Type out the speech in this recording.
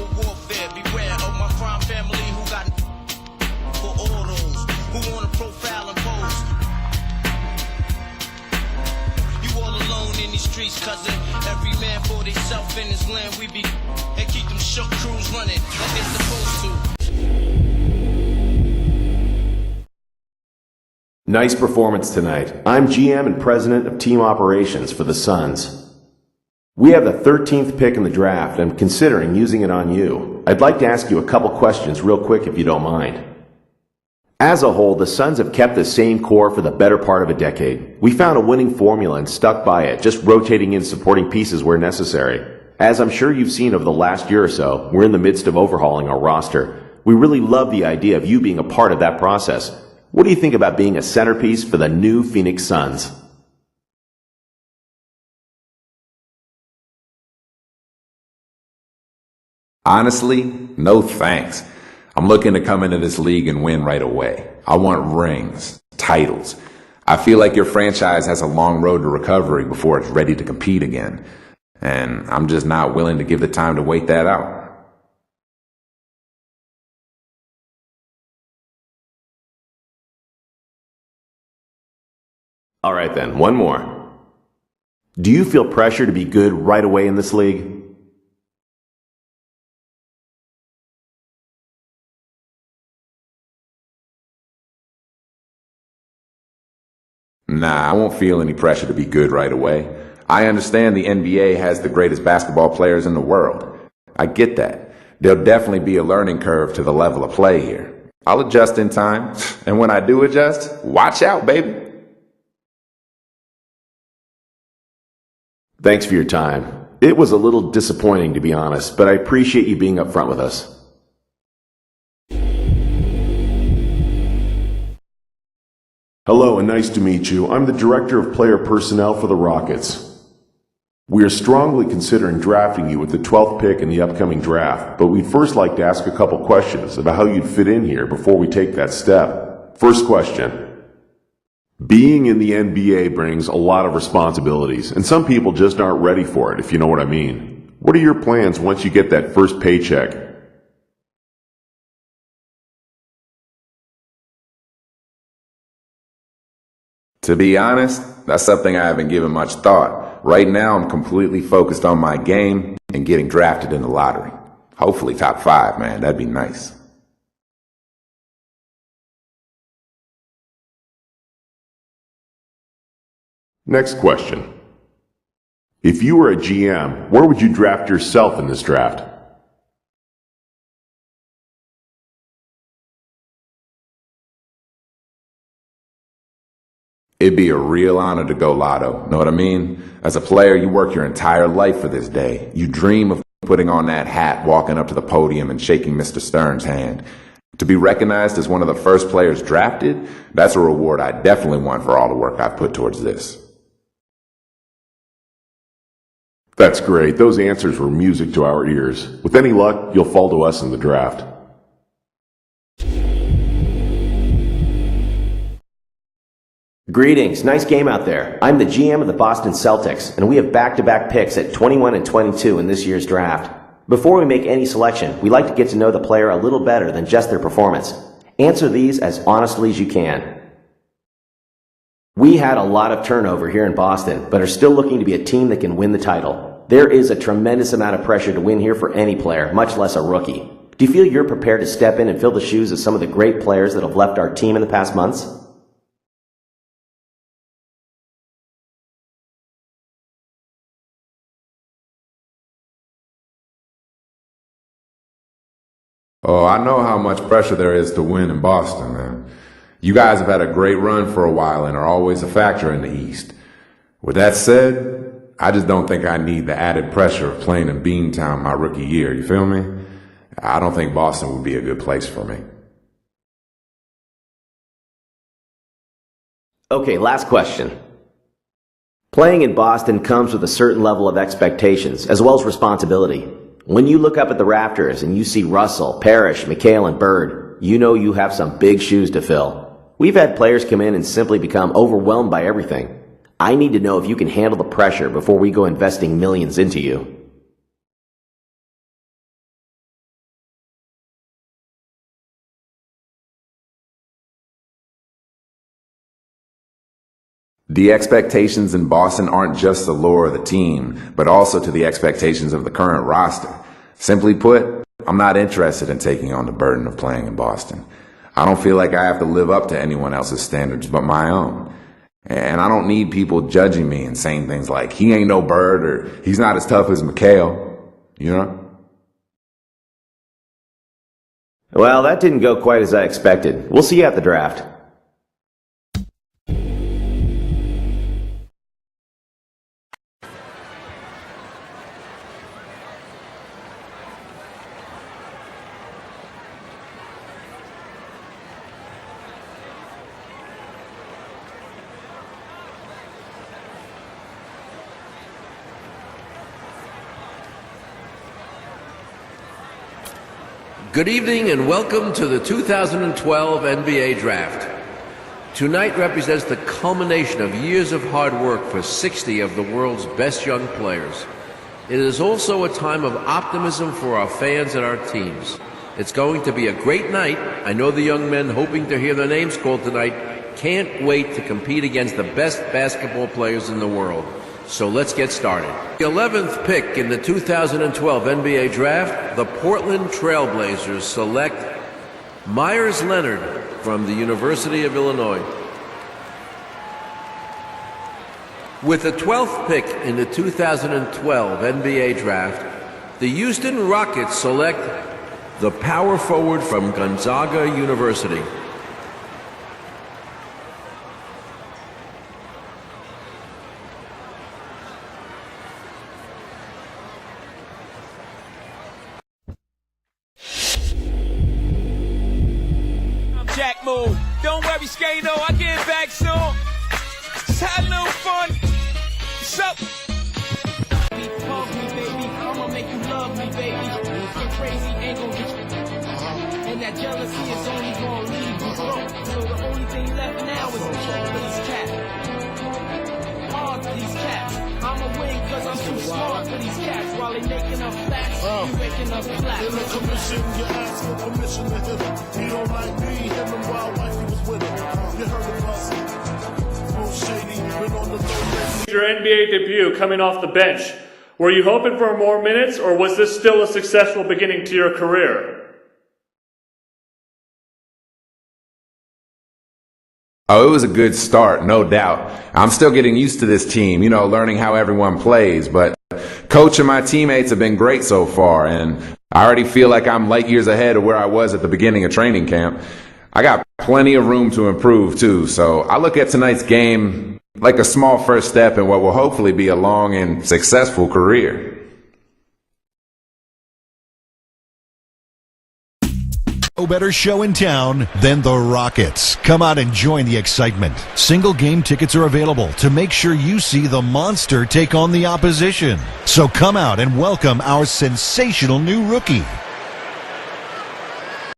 civil warfare. Beware of my crime family who got for all those who wanna profile and pose. You all alone in these streets, cousin. Every man for theyself in his land. We be and keep them shook crews running like they supposed to. Nice performance tonight. I'm GM and President of Team Operations for the Suns. We have the 13th pick in the draft and I'm considering using it on you. I'd like to ask you a couple questions real quick if you don't mind. As a whole, the Suns have kept the same core for the better part of a decade. We found a winning formula and stuck by it, just rotating in supporting pieces where necessary. As I'm sure you've seen over the last year or so, we're in the midst of overhauling our roster. We really love the idea of you being a part of that process. What do you think about being a centerpiece for the new Phoenix Suns? Honestly, no thanks. I'm looking to come into this league and win right away. I want rings, titles. I feel like your franchise has a long road to recovery before it's ready to compete again. And I'm just not willing to give the time to wait that out. All right then, one more. Do you feel pressure to be good right away in this league? Nah, I won't feel any pressure to be good right away. I understand the NBA has the greatest basketball players in the world. I get that. There'll definitely be a learning curve to the level of play here. I'll adjust in time, and when I do adjust, watch out, baby. Thanks for your time. It was a little disappointing, to be honest, but I appreciate you being upfront with us. Hello and nice to meet you. I'm the Director of Player Personnel for the Rockets. We are strongly considering drafting you with the 12th pick in the upcoming draft, but we'd first like to ask a couple questions about how you'd fit in here before we take that step. First question. Being in the NBA brings a lot of responsibilities, and some people just aren't ready for it, if you know what I mean. What are your plans once you get that first paycheck? To be honest, that's something I haven't given much thought. Right now, I'm completely focused on my game and getting drafted in the lottery. Hopefully top 5, man. That'd be nice. Next question. If you were a GM, where would you draft yourself in this draft? It'd be a real honor to go lotto. Know what I mean? As a player, you work your entire life for this day. You dream of putting on that hat, walking up to the podium and shaking Mr. Stern's hand. To be recognized as one of the first players drafted, that's a reward I definitely want for all the work I've put towards this. That's great. Those answers were music to our ears. With any luck, you'll fall to us in the draft. Greetings. Nice game out there. I'm the GM of the Boston Celtics, and we have back-to-back picks at 21 and 22 in this year's draft. Before we make any selection, we like to get to know the player a little better than just their performance. Answer these as honestly as you can. We had a lot of turnover here in Boston, but are still looking to be a team that can win the title. There is a tremendous amount of pressure to win here for any player, much less a rookie. Do you feel you're prepared to step in and fill the shoes of some of the great players that have left our team in the past months? Oh, I know how much pressure there is to win in Boston, man. You guys have had a great run for a while and are always a factor in the East. With that said, I just don't think I need the added pressure of playing in Beantown my rookie year, you feel me? I don't think Boston would be a good place for me. Okay, last question. Playing in Boston comes with a certain level of expectations, as well as responsibility. When you look up at the rafters and you see Russell, Parrish, McHale, and Bird, you know you have some big shoes to fill. We've had players come in and simply become overwhelmed by everything. I need to know if you can handle the pressure before we go investing millions into you. The expectations in Boston aren't just the lore of the team, but also to the expectations of the current roster. Simply put, I'm not interested in taking on the burden of playing in Boston. I don't feel like I have to live up to anyone else's standards but my own. And I don't need people judging me and saying things like, he ain't no Bird, or he's not as tough as McHale, you know? Well, that didn't go quite as I expected. We'll see you at the draft. Good evening and welcome to the 2012 NBA Draft. Tonight represents the culmination of years of hard work for 60 of the world's best young players. It is also a time of optimism for our fans and our teams. It's going to be a great night. I know the young men hoping to hear their names called tonight can't wait to compete against the best basketball players in the world. So let's get started. The 11th pick in the 2012 NBA Draft, the Portland Trail Blazers select Myers Leonard from the University of Illinois. With the 12th pick in the 2012 NBA Draft, the Houston Rockets select the power forward from Gonzaga University. Jack move. Don't worry, Skano, I get back soon. Just had a little fun. What's up? Love me, baby. I'ma make you love me, baby. Get crazy, ain't gon' get you. And that jealousy is only gonna leave you broke. So the only thing left now is all for these cats. Hard for these cats. I'ma win cause I'm too smart for these cats. While they making up facts, you waking up flat. In the commission, you ask for permission to hit him. He don't like me, him and wild life, he was with him. You heard of us. Real shady, been on the low. Your NBA debut coming off the bench. Were you hoping for more minutes, or was this still a successful beginning to your career? Oh, it was a good start, no doubt. I'm still getting used to this team, learning how everyone plays, but Coach and my teammates have been great so far, and I already feel like I'm light years ahead of where I was at the beginning of training camp. I got plenty of room to improve, too, so I look at tonight's game like a small first step in what will hopefully be a long and successful career. No better show in town than the Rockets. Come out and join the excitement. Single game tickets are available to make sure you see the monster take on the opposition. So come out and welcome our sensational new rookie.